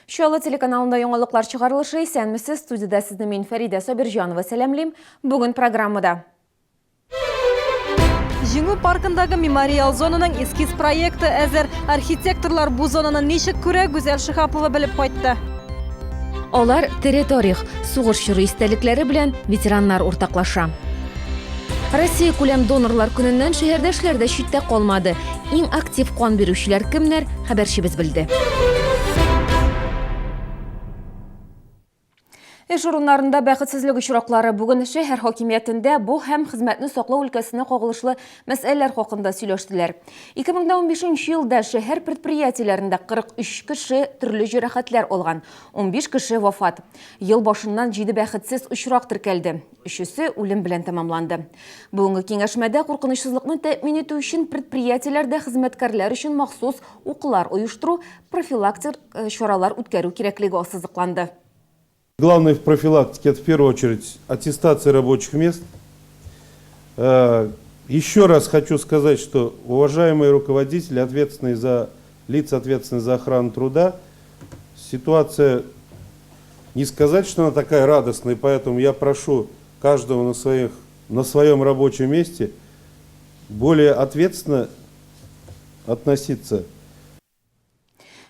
Шуалы телеканалында яңалыклар чыгарылышы, сәнмесіз студияда сізді мен Фарида Собиржанова сәлемлейм. Бүгін программада. Жеңу паркындағы мемориал зонаның эскиз проекты әзір. Архитекторлар бұл зонаны нешік көре Гүзел Шихапова біліп қайтты. Олар территорих, суғыш жүрі истәліклері білән ветераннар ортақлаша. Россия күләм донорлар күнінен шәһәрдәшләрдә шиттә қалмады. Иң актив қан берушілер кемнәр, хәбәрчебез білді. Эш урыннарында бәхетсезлек очраклары бүген шәһәр хакимиятендә бу һәм хезмәтне саклау өлкәсенә кагылышлы мәсьәләләр хакында сөйләштеләр. 2015 елда шәһәр предприятиеләрендә 43 кеше төрле җәрәхәтләр алган, 15 кеше вафат. Ел башыннан 7 бәхетсез очрак теркәлде. 3-се үлем белән тәмамланды. Бүгенге киңәшмәдә куркынычсызлыкны тәэмин итү өчен предприятиеләрдә хезмәткәрләр өчен махсус укулар оештыру, профилактик чаралар үткәрү кирәклеге ассызыкланды. Главное в профилактике – это в первую очередь аттестация рабочих мест. Еще раз хочу сказать, что уважаемые руководители, лица ответственные за охрану труда, ситуация, не сказать, что она такая радостная, поэтому я прошу каждого на своем рабочем месте более ответственно относиться.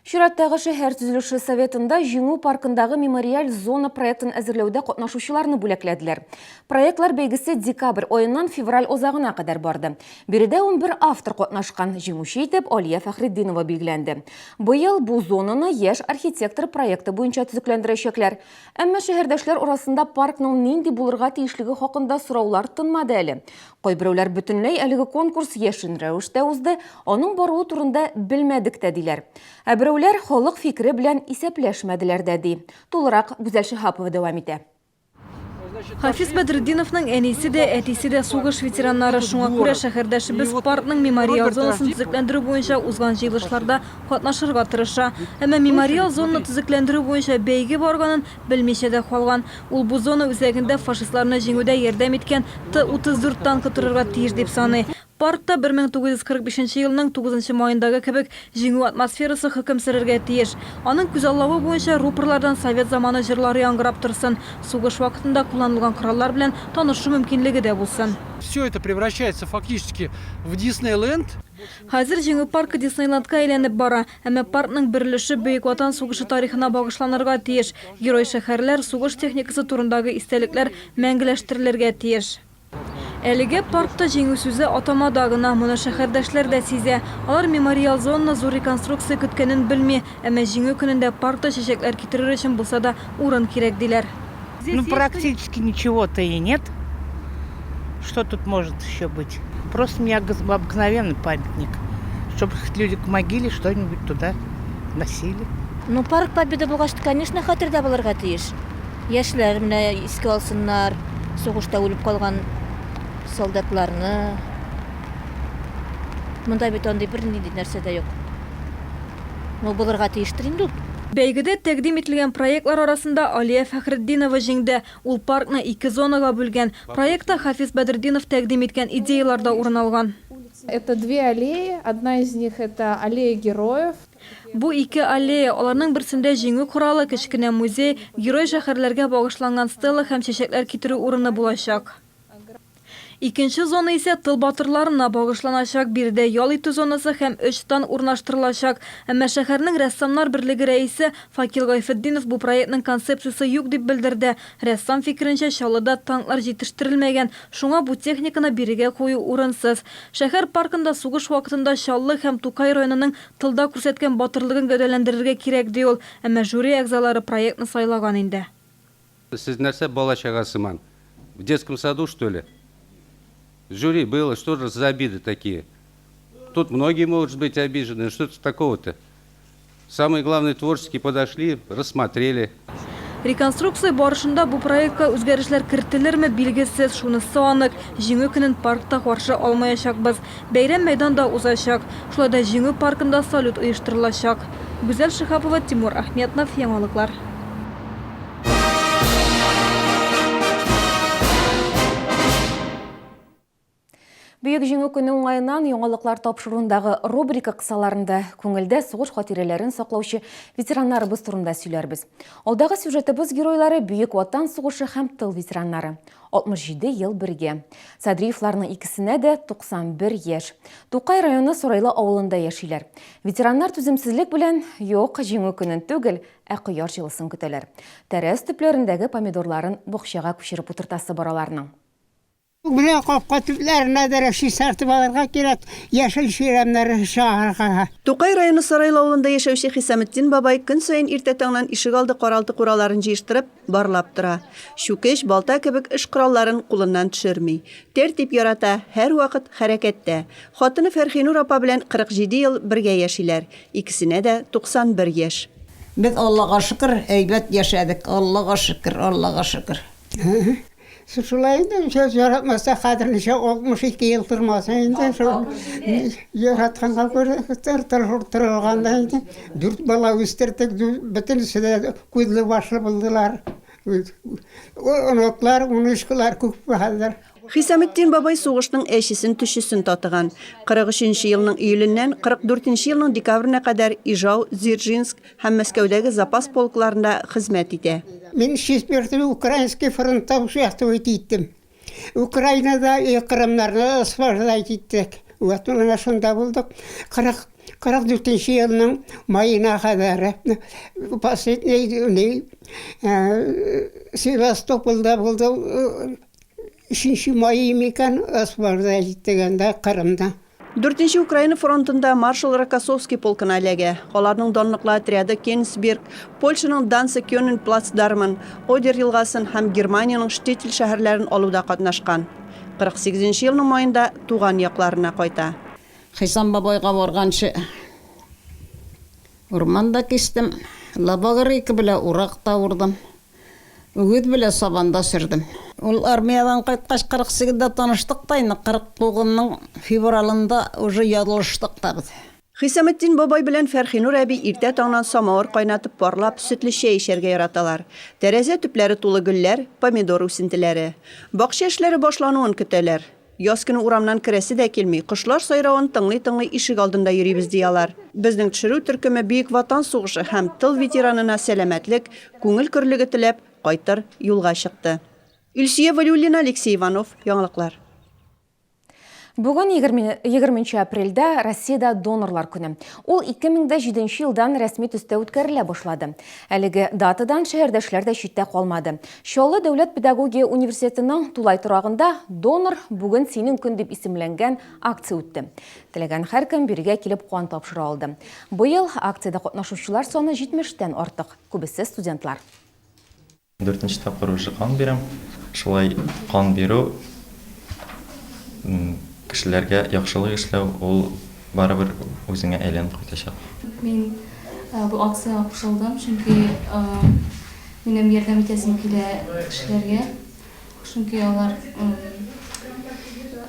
Шираттагы шәһәр төзелеше советында Жеңу паркындагы мемориаль зона проектын әзерләүдә катнашучыларны бүләкләделәр. Проектлар бәйгесе декабрь айыннан февраль озагына кадәр барды. Биредә 11 автор катнашкан, җиңүче итеп Алия Фәхретдинова билгеләнде. Быел бу зонаны яшь архитектор проекты буенча төзекләндерәчәкләр. Әмма шәһәрдәшләр арасында паркның нинди булырга тиешлеге хакында сораулар тынмады әле. Кайберәүләр бөтенләй әлеге конкурс яшен рәвештә узды, аның баруы турында белмәдек тә диләр. Берәүләр халык фикере белән исәпләшмәделәр дә ди. Тулырак Гүзәл Шихапова дәвам итә. Хафиз Бәдретдиновның әнисе дә, әтисе дә сугыш ветераннары, шуңа күрә шәһәрдәшебез паркның мемориал зонасын төзекләндерү буенча узган җыелышларда катнашырга тырыша. Әмма мемориал зонаны төзекләндерү буенча бәйге барганын белмичә дә калган. Ул бу зона үзәгендә фашистларны җиңүдә ярдәм иткән Т-34 танкы торырга тиеш дип саный. Паркта 1945 елның 9 майындагы кебек җиңү атмосферасы хөкем сөрергә тиеш. Аның күзаллавы буенча рупорлардан совет заманы җырлары яңгырап торсын, сугыш вакытында кулланылган кораллар белән танышу мөмкинлеге дә булсын. Все это превращается фактически в Диснейленд. Хәзер Җиңү паркы Диснейландка әйләнеп бара, әмма паркның берилеше Бөек Ватан сугышы тарихына багышланырга тиеш. Герой шәһәрләр, сугыш техникасы турындагы истәлекләр мәңгеләштерелергә тиеш. Әлеге паркта җиңү сүзе атамада гына, моны шәһәрдәшләр дә сизә. Алар мемориал зонаны зур реконструкция көткәнен белми, әмма җиңү көнендә паркта чәчәкләр китерер өчен булса да урын кирәк диләр. Ну, практически ничего-то и нет. Что тут может еще быть? Просто мне обыкновенный памятник. Чтобы люди к могиле что-нибудь туда носили. Ну, парк Победы булгач, конечно, хәтердә булырга тиеш. Яшьләр менә искә алсыннар, сугышта үлеп калган солдатларны. Монда бит андый бер нинди нәрсә дә юк. Ну, булырга тиештер инде. Бәйгедә тәкъдим ителгән проектлар арасында Алия Фәхретдинова җиңде. Ул паркны 2 зонага бүлгән. Проектта Хафиз Бәдретдинов тәкъдим иткән идеялар да урын алган. Это 2 аллеи. Одна из них это аллея героев. Бу 2 аллея, аларның берсендә җиңү коралы, кечкенә музей, герой шәһәрләргә багышланган стела һәм чәчәкләр китерү урыны булачак. Икенче зона исә тыл батырларына багышланачак, биредә ял итү зонасы һәм 3 тан урнаштырылачак. Әмма шәһәрнең рәссамнар берлеге рәисе Факил Гайфетдинов бу проектның концепциясы юк дип белдерде. Рәссам фикеренчә, Чаллыда танклар җитештерелмәгән, шуңа бу техниканы бирегә кую урынсыз. Шәһәр паркында сугыш вакытында Чаллы һәм Тукай районының тылда күрсәткән батырлыгын гәүдәләндерергә кирәк ди ул. Әмма жюри әгъзалары проектны сайлаган инде. Сез нәрсә бала чагасыман? В детском саду, что ли? Жюри было, что же за обиды такие? Тут многие могут быть обижены, что это такого-то? Самые главные творческие подошли, рассмотрели. Реконструкция барышында бу проектка үзгәрешләр кертелерме билгесез, шунысы анык. Җиңү көнен паркта каршы алмаячакбыз. Бәйрәм мәйданда узачак. Шулай да Җиңү паркында салют оештырылачак. Гүзәл Шихапова, Тимур Ахметов, яңалыклар. Бүйек Жеңүү күнү уңайынан яңалыклар тапшыруындагы рубрика кысаларында көңүлдө согуш хатирелерин саклоочу ветерандарыбыз турунда сүйлөрбүз. Алдагы сюжетибиз геройлары Бүйүк Ватан сугушу һәм тыл ветераннары. 67 ел бирге. Садриевларның икисине де 91 еш. Тукай районы Сорайлы авылында яшилер. Ветераннар түземсезлек белән юк жеңүү күнен түгел, кыяр жылысын көтәләр. Тәрәз төпләрендәге помидорларын бакчага күчереп утыртасы бараларның. Бля, капка төпләренә дә рәши сартып алырга кирәк. Яшел ширемнәр шаһарга. Тукай районы Сарайлы авылында яшәүче Хисаметдин бабай көн саен иртә таңнан ишек алды каралты кураларын җыештырып, барлап тора. Шүкеш, балта кебек эш коралларын кулыннан төшерми. Тәртип ярата, һәр вакыт хәрәкәттә. Хатыны Фәрхинур апа белән 47 ел бергә яшиләр. Икесенә дә 91 яшь. Без Аллага шөкер, әйбәт яшәдек. Аллага шөкер, Аллага шөкер. Шулай инде, яратмаса хәдерлечә 62 ел тормаса инде, шул яратканга күрә тырылганда инде. 4 бала үстердек, бөтенесе дә күзле башлы булдылар. Оныклар, унышкалар күп булдылар. Хисаметдин бабай сугышның әшесен төшесен татыган. 43 елның июленнән 44 елның декабренә кадәр Ижау, Дзержинск һәм Мәскәүдәге запас полкларында хезмәт итә. Мен 4 Украинский фронтта участвовать иттем. Украинада Крымнарны освобождать иттек. Вот менә шунда булдык. 44 елның майына кадәр. Последний Севастополда булды. 3 май микан освобождать иттегәндә Крымда. 4 Украина фронтында маршал Рокоссовский полкына эләгә. Аларның данлыклы отряды Кенигсберг, Польшаның Данце-Кёнен плацдармын, Одер елгасын һәм Германияның Штеттель шәһәрләрен алуда катнашкан. 48 елның маенда туган якларына кайта. Хисам бабайга барганчы урманда кистем, лабагарык белән уракта урдым. Үгет белән сабанда сөрдем. Ул армиядан кайткач 48-дә таныштык та, 49-ның февралында уже язылыштык та без. Хисаметдин бабай белән Фәрхинур әби иртә таңнан самавыр кайнатып парлап сөтле чәй эчәргә яраталар. Тәрәзә төпләре тулы гөлләр, помидор үсентеләре. Бакча эшләре башлануын көтәләр. Яз көне урамнан керәсе дә килми, кошлар сайравын тыңлый-тыңлый ишек алдында йөрибез диялар. Безнең төшерү төркеме Бүйүк Ватан сугышы һәм тыл ветеранына сәламәтлек, күңел көрлеге теләп, кайтыр юлга чыкты. Илсия Валиуллина, Алексей Иванов, яңалыклар. Бүгін 20 апрельдә Россиядә донорлар көне. Ул 2007 елдан рәсми төстә үткәрелә башлады. Әлеге датадан шәһәрдәшләр дә читтә калмады. Чаллы дәүләт педагогия университетының Тулай торагында донор бүген синең көн дип исемләнгән акция үтте. Теләгән һәркем биргә килеп кан тапшыра алды. Быел акциядә катнашучылар саны 70-тән артык, күбесе студентлар. 4-нче тапкыр уже кан бирәм. Шулай кан бирү кешеләргә яхшылык эшләү, ул барыбер үзеңә әйләнеп кайтачак. Мин бу акцияга кушылдым, чөнки минем ярдәм итәсем килә кешеләргә. Чөнки алар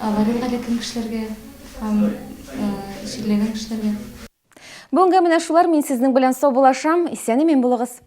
аварияга эләккән кешеләргә һәм җирләгән кешеләргә. Бүгенге менә шулар, мин сезнең белән сау булашам. Исән-имин булыгыз.